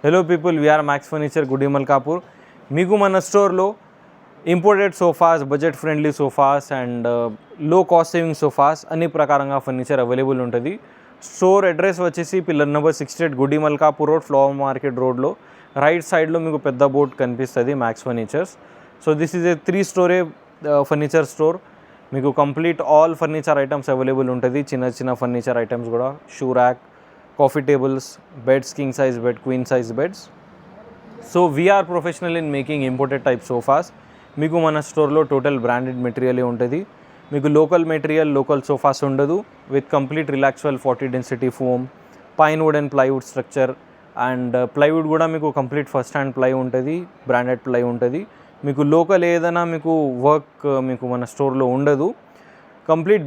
Hello people, we are Max Furniture, Gudi Malkapur. మీకు మన స్టోర్లో imported sofas, budget friendly sofas and low cost saving sofas అన్ని ప్రకారంగా furniture available ఉంటుంది. Store address వచ్చేసి pillar number 68 గుడి మల్కాపూర్ రోడ్, ఫ్లవర్ మార్కెట్ రోడ్లో రైట్ సైడ్లో మీకు పెద్ద బోర్డ్ కనిపిస్తుంది Max furnitures. So this is a 3 storey furniture store. మీకు complete all furniture items available ఉంటుంది. చిన్న చిన్న ఫర్నిచర్ ఐటమ్స్ కూడా, shoe rack, coffee tables, beds, king size bed, queen size beds. So we are professional in making imported type sofas. మీకు మన స్టోర్లో total branded మెటీరియలే ఉంటుంది. మీకు లోకల్ మెటీరియల్, లోకల్ సోఫాస్ ఉండదు. With complete Relaxwell 40 density foam, pine wood and plywood structure and plywood కూడా మీకు complete first hand ply ఉంటుంది, branded ply ఉంటుంది. మీకు లోకల్ ఏదైనా మీకు వర్క్ మీకు మన స్టోర్లో ఉండదు. Complete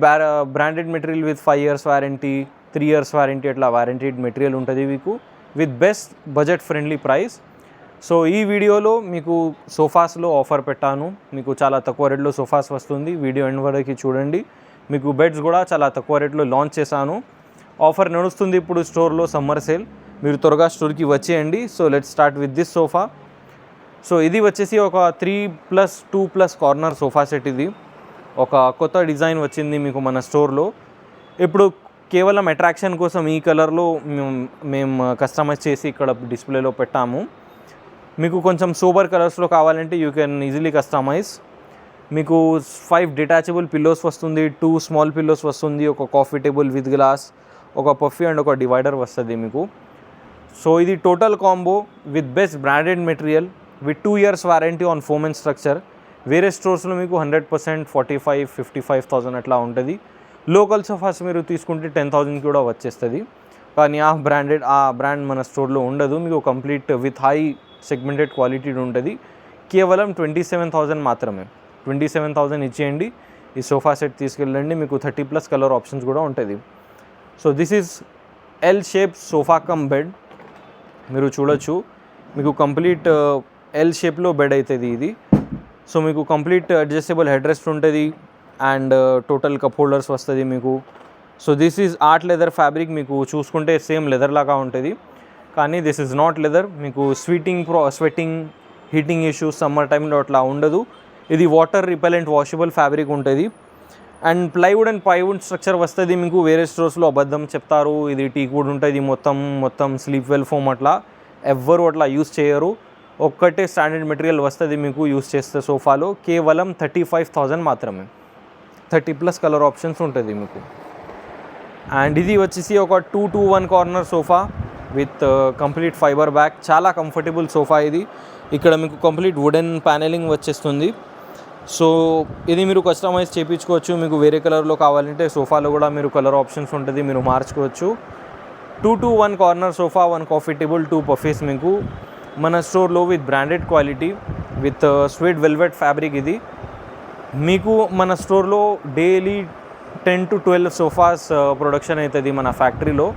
branded material with 5 years warranty, 3 years warranty, అట్లా వారంటీడ్ మెటీరియల్ ఉంటుంది మీకు with best budget friendly price. So ఈ వీడియోలో మీకు సోఫాస్లో ఆఫర్ పెట్టాను. మీకు చాలా తక్కువ రేట్లో సోఫాస్ వస్తుంది. వీడియో ఎండ్ వరకు చూడండి. మీకు బెడ్స్ కూడా చాలా తక్కువ రేట్లో లాంచ్ చేశాను. ఆఫర్ నడుస్తుంది ఇప్పుడు స్టోర్లో, సమ్మర్ సేల్. మీరు త్వరగా స్టోర్కి వచ్చేయండి. So let's start with this sofa. So ఇది వచ్చేసి ఒక 3+2+ కార్నర్ సోఫా సెట్. ఇది ఒక కొత్త డిజైన్ వచ్చింది మీకు మన స్టోర్లో. ఇప్పుడు కేవలం అట్రాక్షన్ కోసం ఈ కలర్లో మేము కస్టమైజ్ చేసి ఇక్కడ డిస్ప్లేలో పెట్టాము. మీకు కొంచెం సూపర్ కలర్స్లో కావాలంటే యూ కెన్ ఈజీలీ కస్టమైజ్. మీకు 5 డిటాచబుల్ పిల్లోస్ వస్తుంది, 2 స్మాల్ పిల్లోస్ వస్తుంది, ఒక కాఫీ టేబుల్ విత్ గ్లాస్, ఒక పఫీ అండ్ ఒక డివైడర్ వస్తుంది మీకు. సో ఇది total combo with best branded material with 2 years warranty on foam and structure. వేరే స్టోర్స్లో మీకు 100% 45,000-55,000 అట్లా ఉంటుంది. లోకల్ సోఫాస్ మీరు తీసుకుంటే 10,000 కూడా వచ్చేస్తుంది. కానీ ఆ బ్రాండ్ మన స్టోర్లో ఉండదు. మీకు complete with high segmented quality ఉంటుంది. కేవలం 27,000 మాత్రమే. 27,000 ఇచ్చేయండి, ఈ సోఫా సెట్ తీసుకెళ్ళండి. మీకు 30+ కలర్ ఆప్షన్స్ కూడా ఉంటుంది. So this is L shape sofa cum bed. మీరు చూడొచ్చు, మీకు కంప్లీట్ ఎల్ షేప్లో బెడ్ అవుతుంది ఇది. సో మీకు కంప్లీట్ అడ్జస్టబుల్ హెడ్ రెస్ట్ ఉంటుంది అండ్ టోటల్ కప్ హోల్డర్స్ వస్తుంది మీకు. So this is art leather fabric. మీకు చూసుకుంటే సేమ్ లెదర్ లాగా ఉంటుంది, కానీ దిస్ ఈజ్ నాట్ లెదర్. మీకు స్వెట్టింగ్, హీటింగ్ ఇష్యూస్ సమ్మర్ టైంలో అట్లా ఉండదు. ఇది వాటర్ రిపెలెంట్ వాషబుల్ ఫ్యాబ్రిక్ ఉంటుంది. And plywood and plywood structure వస్తుంది మీకు. వేరే స్టోర్స్లో అబద్ధం చెప్తారు, ఇది టీక్వుడ్ ఉంటుంది, మొత్తం స్లీప్ వెల్ ఫోమ్, అట్లా ఎవ్వరు అట్లా యూస్ చేయరు. ఒక్కటే స్టాండర్డ్ మెటీరియల్ వస్తుంది మీకు యూస్ చేస్తే సోఫాలో. కేవలం 35,000 మాత్రమే. 30+ కలర్ ఆప్షన్స్ ఉంటుంది మీకు. అండ్ ఇది వచ్చేసి ఒక 2-to-1 corner sofa with complete fibre back. చాలా కంఫర్టబుల్ సోఫా ఇది. ఇక్కడ మీకు కంప్లీట్ వుడెన్ ప్యానెలింగ్ వచ్చేస్తుంది. సో ఇది మీరు కస్టమైజ్ చేయించుకోవచ్చు. మీకు వేరే కలర్లో కావాలంటే సోఫాలో కూడా మీరు కలర్ ఆప్షన్స్ ఉంటుంది, మీరు మార్చుకోవచ్చు. 2-to-1 corner sofa, 1 coffee table, 2 puffies మీకు మన స్టోర్లో with branded quality with sweet velvet fabric. ఇది మీకు మన స్టోర్లో డైలీ 10-12 సోఫాస్ ప్రొడక్షన్ అవుతుంది మన ఫ్యాక్టరీలో.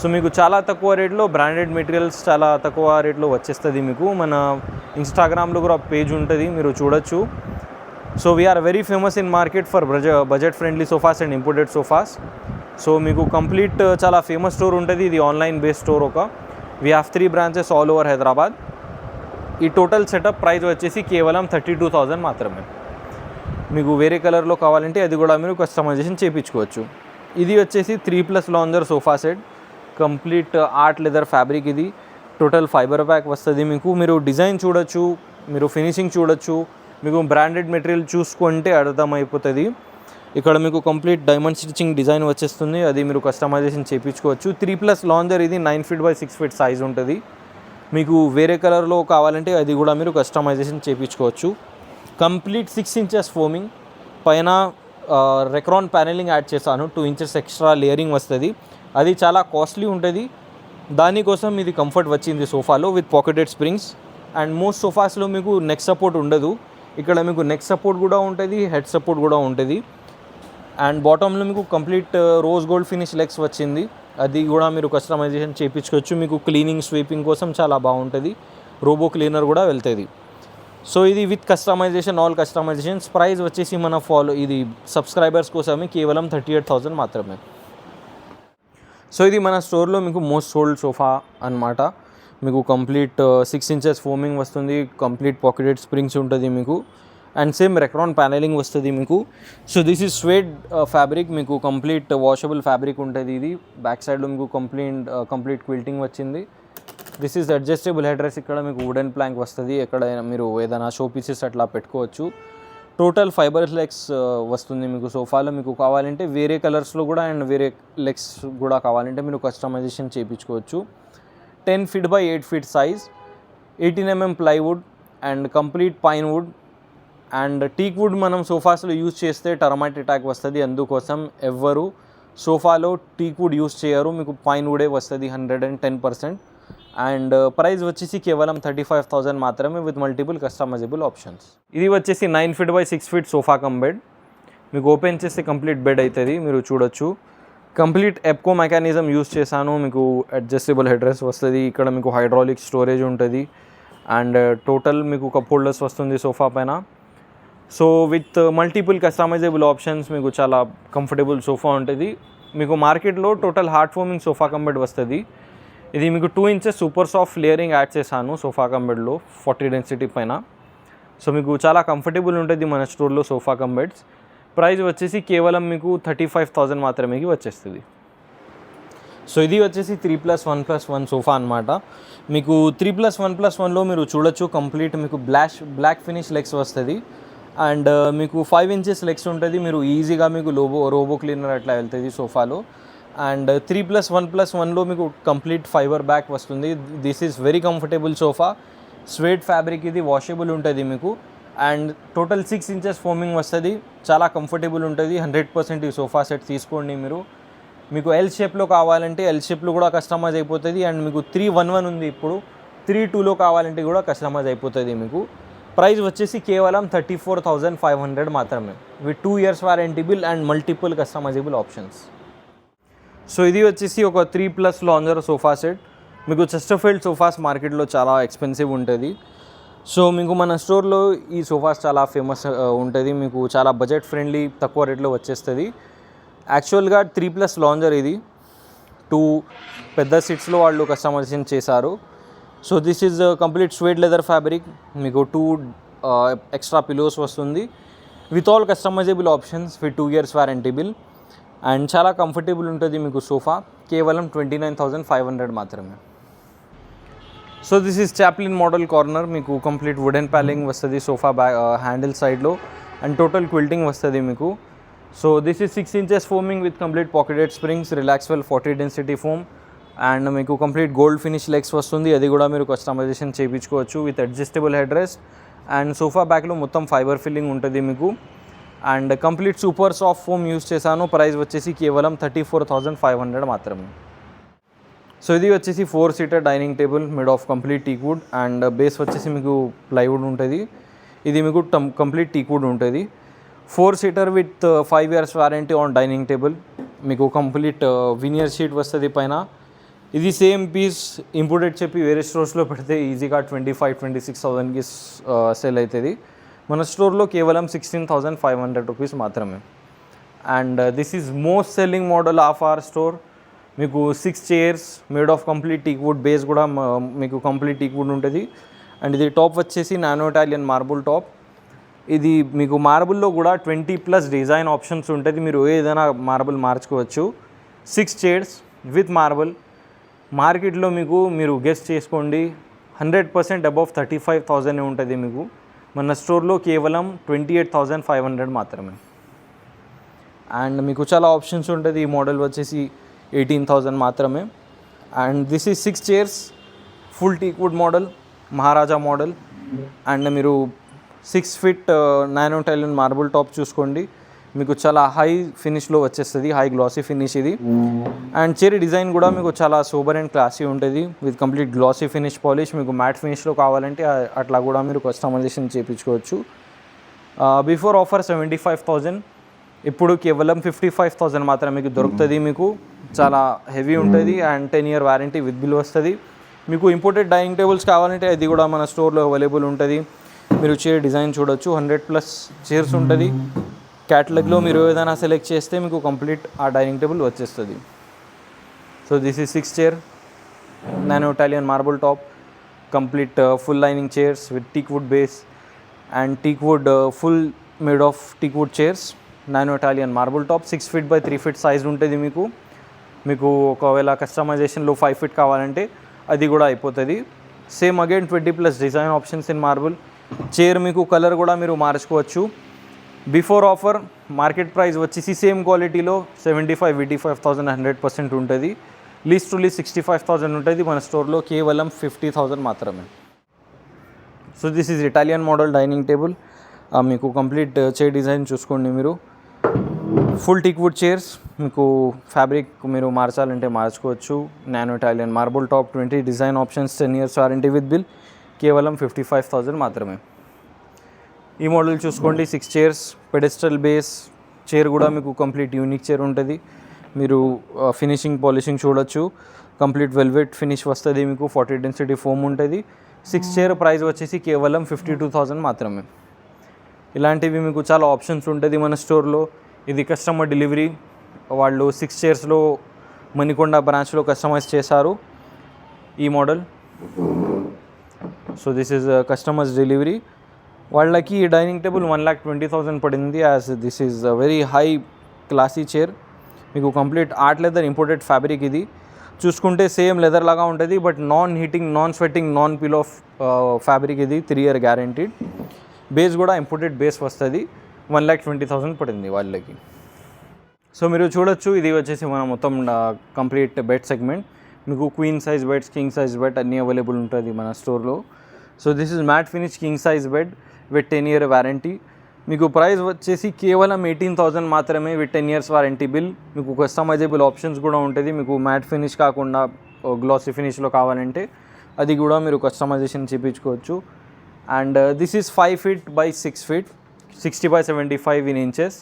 సో మీకు చాలా తక్కువ రేట్లో బ్రాండెడ్ మెటీరియల్స్ చాలా తక్కువ రేట్లో వచ్చేస్తుంది మీకు. మన ఇన్స్టాగ్రామ్లో కూడా పేజ్ ఉంటుంది, మీరు చూడొచ్చు. So we are very famous in market for budget friendly sofas and imported sofas. So మీకు కంప్లీట్ చాలా ఫేమస్ స్టోర్ ఉంటుంది. ఇది online based store. We have 3 branches all over Hyderabad. ఈ టోటల్ సెటప్ ప్రైస్ వచ్చేసి కేవలం 32,000 మాత్రమే. మీకు వేరే కలర్లో కావాలంటే అది కూడా మీరు కస్టమైజేషన్ చేయించుకోవచ్చు. ఇది వచ్చేసి 3+ lounger sofa set, complete art leather fabric. ఇది టోటల్ ఫైబర్ బ్యాక్ వస్తుంది మీకు. మీరు డిజైన్ చూడొచ్చు, మీరు ఫినిషింగ్ చూడొచ్చు. మీకు బ్రాండెడ్ మెటీరియల్ చూసుకుంటే అర్థమైపోతుంది. ఇక్కడ మీకు కంప్లీట్ డైమండ్ స్టిచ్చింగ్ డిజైన్ వచ్చేస్తుంది, అది మీరు కస్టమైజేషన్ చేయించుకోవచ్చు. 3+ లాంజర్. ఇది 9 feet by 6 feet సైజ్ ఉంటుంది. మీకు వేరే కలర్లో కావాలంటే అది కూడా మీరు కస్టమైజేషన్ చేయించుకోవచ్చు. కంప్లీట్ 6 inches ఫోమింగ్, పైన రెక్రాన్ ప్యానెలింగ్ యాడ్ చేశాను. 2 inches ఎక్స్ట్రా లేయరింగ్ వస్తుంది. అది చాలా కాస్ట్లీ ఉంటుంది. దానికోసం ఇది కంఫర్ట్ వచ్చింది సోఫాలో with pocketed springs. And most సోఫాస్లో మీకు నెక్ సపోర్ట్ ఉండదు. ఇక్కడ మీకు నెక్ సపోర్ట్ కూడా ఉంటుంది, హెడ్ సపోర్ట్ కూడా ఉంటుంది. అండ్ బాటంలో మీకు complete rose gold finish legs వచ్చింది, అది కూడా మీరు కస్టమైజేషన్ చేయించుకోవచ్చు. మీకు క్లీనింగ్, స్వీపింగ్ కోసం చాలా బాగుంటుంది. రోబో క్లీనర్ కూడా వెళ్తుంది. సో ఇది with customisation, all customisations. Price వచ్చేసి మన ఇది సబ్స్క్రైబర్స్ కోసమే కేవలం 38,000 మాత్రమే. సో ఇది మన స్టోర్లో మీకు మోస్ట్ సోల్డ్ సోఫా అన్నమాట. మీకు కంప్లీట్ 6 ఇంచెస్ ఫోమింగ్ వస్తుంది, కంప్లీట్ పాకెటెడ్ స్ప్రింగ్స్ ఉంటుంది మీకు, అండ్ సేమ్ రెక్రాన్ ప్యానెలింగ్ వస్తుంది మీకు. So this is swayed fabric, మీకు కంప్లీట్ వాషబుల్ ఫ్యాబ్రిక్ ఉంటుంది ఇది. బ్యాక్ సైడ్లో మీకు కంప్లీట్ క్విల్టింగ్ వచ్చింది. This is adjustable head rest, ఇక్కడ మీకు వుడెన్ ప్లాంక్ వస్తుంది, ఎక్కడైనా మీరు ఏదైనా షో పీసెస్ అట్లా పెట్టుకోవచ్చు. టోటల్ ఫైబర్ లెగ్స్ వస్తుంది మీకు సోఫాలో. మీకు కావాలంటే వేరే కలర్స్లో కూడా అండ్ వేరే లెగ్స్ కూడా కావాలంటే మీరు కస్టమైజేషన్ చేయించుకోవచ్చు. 10 feet by 8 feet size, 18 mm plywood and complete pine wood and teak wood మనం సోఫాస్లో యూజ్ చేస్తే టర్మైట్ అటాక్ వస్తుంది, అందుకోసం ఎవ్వరు సోఫాలో టీక్ వుడ్ యూజ్ చేయరు, మీకు పైన్ వుడే వస్తుంది 110%. అండ్ ప్రైస్ వచ్చేసి కేవలం 35,000 మాత్రమే విత్ మల్టిపుల్ కస్టమైజబుల్ ఆప్షన్స్. ఇది వచ్చేసి 9 feet by 6 feet sofa cum bed. మీకు ఓపెన్ చేస్తే కంప్లీట్ బెడ్ అవుతుంది, మీరు చూడొచ్చు. కంప్లీట్ ఎప్కో మెకానిజం యూజ్ చేశాను, మీకు అడ్జస్టబుల్ హెడ్ రెస్ట్ వస్తుంది, ఇక్కడ మీకు హైడ్రాలిక్ స్టోరేజ్ ఉంటుంది అండ్ టోటల్ మీకు కప్ హోల్డర్స్ వస్తుంది సోఫా పైన. So with multiple customisable options మీకు చాలా కంఫర్టబుల్ సోఫా ఉంటుంది. మీకు మార్కెట్లో total hard foaming sofa cum bed వస్తుంది. ఇది మీకు 2 inches super soft layering add చేశాను సోఫా కమ్ బెడ్లో 40 డెన్సిటీ పైన. సో మీకు చాలా కంఫర్టబుల్ ఉంటుంది మన స్టోర్లో సోఫా కమ్ బెడ్స్. ప్రైస్ వచ్చేసి కేవలం మీకు 35,000 మాత్రమే వచ్చేస్తుంది. సో ఇది వచ్చేసి 3+1+1 సోఫా అనమాట. మీకు 3+1+1లో మీరు చూడొచ్చు కంప్లీట్ మీకు బ్లాక్ ఫినిష్ లెగ్స్ వస్తుంది అండ్ మీకు 5 inches లెగ్స్ ఉంటుంది. మీరు ఈజీగా మీకు రోబో క్లీనర్ అట్లా వెళ్తుంది సోఫాలో. అండ్ 3+1+1లో మీకు కంప్లీట్ ఫైబర్ బ్యాక్ వస్తుంది. This is very comfortable sofa, swayed fabric, ఇది వాషబుల్ ఉంటుంది మీకు. అండ్ టోటల్ 6 inches ఫోమింగ్ వస్తుంది, చాలా కంఫర్టబుల్ ఉంటుంది. 100% ఈ సోఫా సెట్ తీసుకోండి మీరు. మీకు ఎల్ షేప్లో కావాలంటే ఎల్ షేప్లో కూడా కస్టమైజ్ అయిపోతుంది అండ్ మీకు 311 ఉంది, ఇప్పుడు 32లో కావాలంటే కూడా కస్టమైజ్ అయిపోతుంది మీకు. ప్రైస్ వచ్చేసి కేవలం 34,500 మాత్రమే with 2 years warranty bill and multiple customisable options. So ఇది వచ్చేసి ఒక 3+ లాంజర్ సోఫా సెట్. మీకు చెస్టర్ఫీల్డ్ సోఫాస్ మార్కెట్లో చాలా ఎక్స్పెన్సివ్ ఉంటుంది. సో మీకు మన స్టోర్లో ఈ సోఫాస్ చాలా ఫేమస్ ఉంటుంది, మీకు చాలా బడ్జెట్ ఫ్రెండ్లీ తక్కువ రేట్లో వచ్చేస్తుంది. యాక్చువల్గా 3+ లాంజర్ ఇది 2 పెద్ద సీట్స్లో వాళ్ళు కస్టమైజేషన్ చేశారు. So this is complete swayed leather fabric, మీకు 2 ఎక్స్ట్రా పిలోస్ వస్తుంది with all customisable options with 2 years warranty bill and చాలా కంఫర్టబుల్ ఉంటుంది మీకు సోఫా. కేవలం 29,500 మాత్రమే. So this is Chaplin model corner, మీకు కంప్లీట్ వుడెన్ ప్యాలింగ్ వస్తుంది సోఫా హ్యాండిల్ సైడ్లో అండ్ టోటల్ క్విల్టింగ్ వస్తుంది మీకు. So this is 6 inches foaming with complete pocketed springs, Relaxwell 40 density foam and మీకు కంప్లీట్ గోల్డ్ ఫినిష్ లెగ్స్ వస్తుంది, అది కూడా మీరు కస్టమైజేషన్ చేయించుకోవచ్చు with adjustable head rest. And sofa బ్యాక్లో మొత్తం ఫైబర్ ఫిల్లింగ్ ఉంటుంది మీకు and complete super soft foam use చేశాను. ప్రైస్ వచ్చేసి కేవలం 34,500 మాత్రమే. సో ఇది వచ్చేసి 4-seater dining table made of complete teak wood and base వచ్చేసి మీకు ప్లైవుడ్ ఉంటుంది, ఇది మీకు కంప్లీట్ టీక్ వుడ్ ఉంటుంది. 4-seater with 5 years warranty on dining table, మీకు కంప్లీట్ వినియర్ షీట్ వస్తుంది పైన. ఇది సేమ్ పీస్ ఇంపోర్టెడ్ చెప్పి వేరే స్టోర్స్లో పెడితే ఈజీగా 25,000-26,000కి సెల్ అవుతుంది. మన స్టోర్లో కేవలం 16,500 రూపీస్ మాత్రమే. And this is most selling model of our store. మీకు 6 chairs made of complete teak would, base కూడా మీకు కంప్లీట్ టీక్ వుడ్ ఉంటుంది అండ్ ఇది టాప్ వచ్చేసి నానో ఇటాలియన్ మార్బుల్ టాప్. ఇది మీకు మార్బుల్లో కూడా 20+ డిజైన్ ఆప్షన్స్ ఉంటుంది, మీరు ఏదైనా మార్బుల్ మార్చుకోవచ్చు. 6 chairs విత్ మార్బుల్. మార్కెట్లో మీరు గెస్ట్ చేసుకోండి 100% అబవ్ 35,000 ఉంటుంది మీకు. మన స్టోర్లో కేవలం 28,500 మాత్రమే. అండ్ మీకు చాలా ఆప్షన్స్ ఉంటుంది, ఈ మోడల్ వచ్చేసి 18,000 మాత్రమే. And this is 6 chairs full teak wood model, Maharaja model and మీరు 6 feet nano Italian marble top చూసుకోండి, మీకు చాలా హై ఫినిష్లో వచ్చేస్తుంది, హై గ్లాసీ ఫినిష్ ఇది. అండ్ చైర్ డిజైన్ కూడా మీకు చాలా సూపర్ అండ్ క్లాసీ ఉంటుంది with complete glossy finish polish. మీకు మ్యాట్ ఫినిష్లో కావాలంటే అట్లా కూడా మీరు కస్టమైజేషన్ చేయించుకోవచ్చు. బిఫోర్ ఆఫర్ 75,000, ఇప్పుడు కేవలం 55,000 మాత్రం మీకు దొరుకుతుంది. మీకు చాలా హెవీ ఉంటుంది and 10 year warranty with bill వస్తుంది. మీకు ఇంపోర్టెడ్ డైనింగ్ టేబుల్స్ కావాలంటే అది కూడా మన స్టోర్లో అవైలబుల్ ఉంటుంది. మీరు చైర్ డిజైన్ చూడొచ్చు, 100+ చైర్స్ ఉంటుంది. క్యాటలాగ్లో మీరు ఏదైనా సెలెక్ట్ చేస్తే మీకు కంప్లీట్ ఆ డైనింగ్ టేబుల్ వచ్చేస్తుంది. So this is 6 chair nano Italian marble top, complete full lining chairs with teak wood base and teak wood full made of teak wood chairs, nano Italian marble top, 6 feet by 3 feet size ఉంటుంది మీకు ఒకవేళ కస్టమైజేషన్లో 5 feet కావాలంటే అది కూడా అయిపోతుంది. Same again 20+ design options in marble. Chair మీకు colour కూడా మీరు మార్చుకోవచ్చు. బిఫోర్ ఆఫర్ మార్కెట్ ప్రైస్ వచ్చేసి సేమ్ క్వాలిటీలో 75,000 100% ఉంటుంది. లీస్ట్ టు లీస్ట్ 65,000 ఉంటుంది. మన స్టోర్లో కేవలం 50,000 మాత్రమే. So this is Italian model dining table. మీకు కంప్లీట్ చైర్ డిజైన్ చూసుకోండి మీరు. ఫుల్ టీక్ వుడ్ చైర్స్, మీకు ఫ్యాబ్రిక్ మీరు మార్చాలంటే మార్చుకోవచ్చు. Nano Italian marble top, 20 design options, 10 years warranty with bill, కేవలం 55,000 మాత్రమే. ఈ మోడల్ చూసుకోండి, 6 chairs, పెడెస్ట్రల్ బేస్ చైర్ కూడా మీకు కంప్లీట్ యూనిక్ చైర్ ఉంటుంది. మీరు ఫినిషింగ్ పాలిషింగ్ చూడొచ్చు. కంప్లీట్ వెల్వెట్ ఫినిష్ వస్తుంది మీకు, 40 డెన్సిటీ ఫోమ్ ఉంటుంది. 6 chair ప్రైస్ వచ్చేసి కేవలం 52,000 మాత్రమే. ఇలాంటివి మీకు చాలా ఆప్షన్స్ ఉంటుంది మన స్టోర్లో. ఇది కస్టమర్ డెలివరీ, వాళ్ళు 6 chairsలో మణికొండ బ్రాంచ్లో కస్టమైజ్ చేశారు ఈ model. So this is customers delivery. వాళ్ళకి ఈ డైనింగ్ టేబుల్ 1,20,000 పడింది. As this is very high classy chair. మీకు complete art leather imported fabric. ఇది చూసుకుంటే సేమ్ లెదర్ లాగా ఉంటుంది, but non heating, non sweating, non peel off fabric. ఇది 3 year guaranteed. Base కూడా ఇంపోర్టెడ్ బేస్ వస్తుంది. 1,20,000 పడింది వాళ్ళకి. సో మీరు చూడొచ్చు, ఇది వచ్చేసి మన మొత్తం కంప్లీట్ బెడ్ సెగ్మెంట్. మీకు queen size beds, king size bed అన్నీ అవైలబుల్ ఉంటుంది మన స్టోర్లో. So this is matte finish king size bed with 10 year warranty. మీకు ప్రైస్ వచ్చేసి కేవలం 18,000 మాత్రమే విత్ 10 years వారంటీ బిల్. మీకు కస్టమైజబుల్ ఆప్షన్స్ కూడా ఉంటుంది. మీకు మ్యాట్ ఫినిష్ కాకుండా గ్లాసీ ఫినిష్లో కావాలంటే అది కూడా మీరు కస్టమైజేషన్ చేయించుకోవచ్చు. And this is 5 feet by 6 feet, 60 by 75 in inches.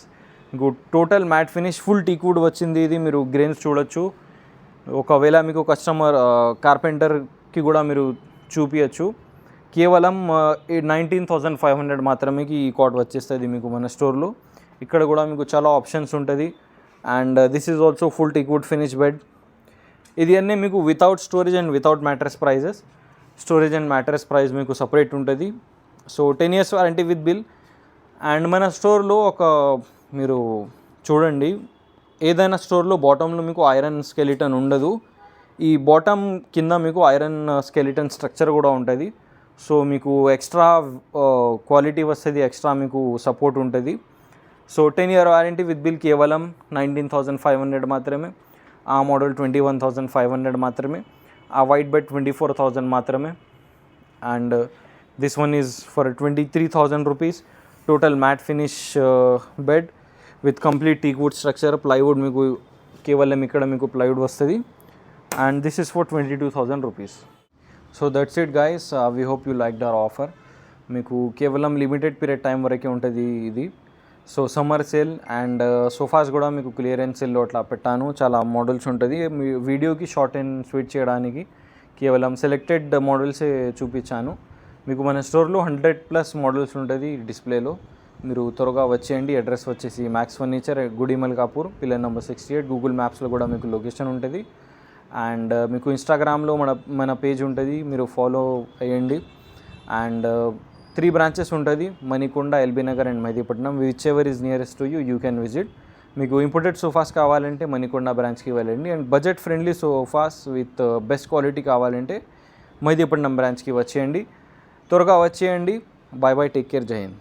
మీకు total matte finish full teak wood వచ్చింది. ఇది మీరు గ్రెయిన్స్ చూడొచ్చు. ఒకవేళ మీకు కస్టమర్ కార్పెంటర్కి కూడా మీరు చూపించచ్చు. కేవలం 19,500 మాత్రమే ఈ కాట్ వచ్చేస్తుంది మీకు మన స్టోర్లో. ఇక్కడ కూడా మీకు చాలా ఆప్షన్స్ ఉంటుంది. And this is also full teak wood finish bed. ఇది అన్నీ మీకు without storage and without mattress prices. Storage and mattress price మీకు సపరేట్ ఉంటుంది. So 10 years warranty with bill. And మన స్టోర్లో మీరు చూడండి, ఏదైనా స్టోర్లో బాటంలో మీకు ఐరన్ స్కెలిటన్ ఉండదు. ఈ బాటమ్ కింద మీకు ఐరన్ స్కెలిటన్ స్ట్రక్చర్ కూడా ఉంటుంది. సో మీకు ఎక్స్ట్రా క్వాలిటీ వస్తుంది, ఎక్స్ట్రా మీకు సపోర్ట్ ఉంటుంది. So 10 year warranty with bill కేవలం 19,500 మాత్రమే. ఆ మోడల్ 21,500 మాత్రమే. ఆ వైట్ బెడ్ 24,000 మాత్రమే. And this one is for 23,000 rupees. Total matte finish bed with complete teak wood structure. Plywood మీకు కేవలం ఇక్కడ మీకు ప్లైవుడ్ వస్తుంది. And this is for 22,000 rupees. So that's it guys. We hope you liked our offer. మీకు కేవలం limited period time వరకే ఉంటుంది ఇది. So summer sale and sofas కూడా మీకు క్లియరెన్స్ సేల్లో అట్లా పెట్టాను. చాలా మోడల్స్ ఉంటుంది. మీ వీడియోకి షార్ట్ అండ్ స్వీట్ చేయడానికి కేవలం సెలెక్టెడ్ మోడల్సే చూపించాను. మీకు మన స్టోర్లో 100+ మోడల్స్ ఉంటుంది డిస్ప్లేలో. మీరు త్వరగా వచ్చేయండి. అడ్రస్ వచ్చేసి మ్యాక్స్ ఫర్నిచర్, గుడి మల్కాపూర్, పిల్లర్ నెంబర్ 68. గూగుల్ మ్యాప్స్లో కూడా మీకు లొకేషన్ ఉంటుంది. అండ్ మీకు ఇన్స్టాగ్రామ్లో మన పేజ్ ఉంటుంది, మీరు ఫాలో అయ్యండి. అండ్ 3 branches ఉంటుంది, Manikonda, LB Nagar and Mehdipatnam. Which ever is nearest to you can visit. మీకు ఇంపోర్టెడ్ సోఫాస్ కావాలంటే మణికొండ బ్రాంచ్కి వెళ్ళండి. And budget friendly sofas with best quality కావాలంటే మెహదీపట్నం బ్రాంచ్కి వచ్చేయండి. త్వరగా వచ్చేయండి. బాయ్ బాయ్, టేక్ కేర్, జై హింద్.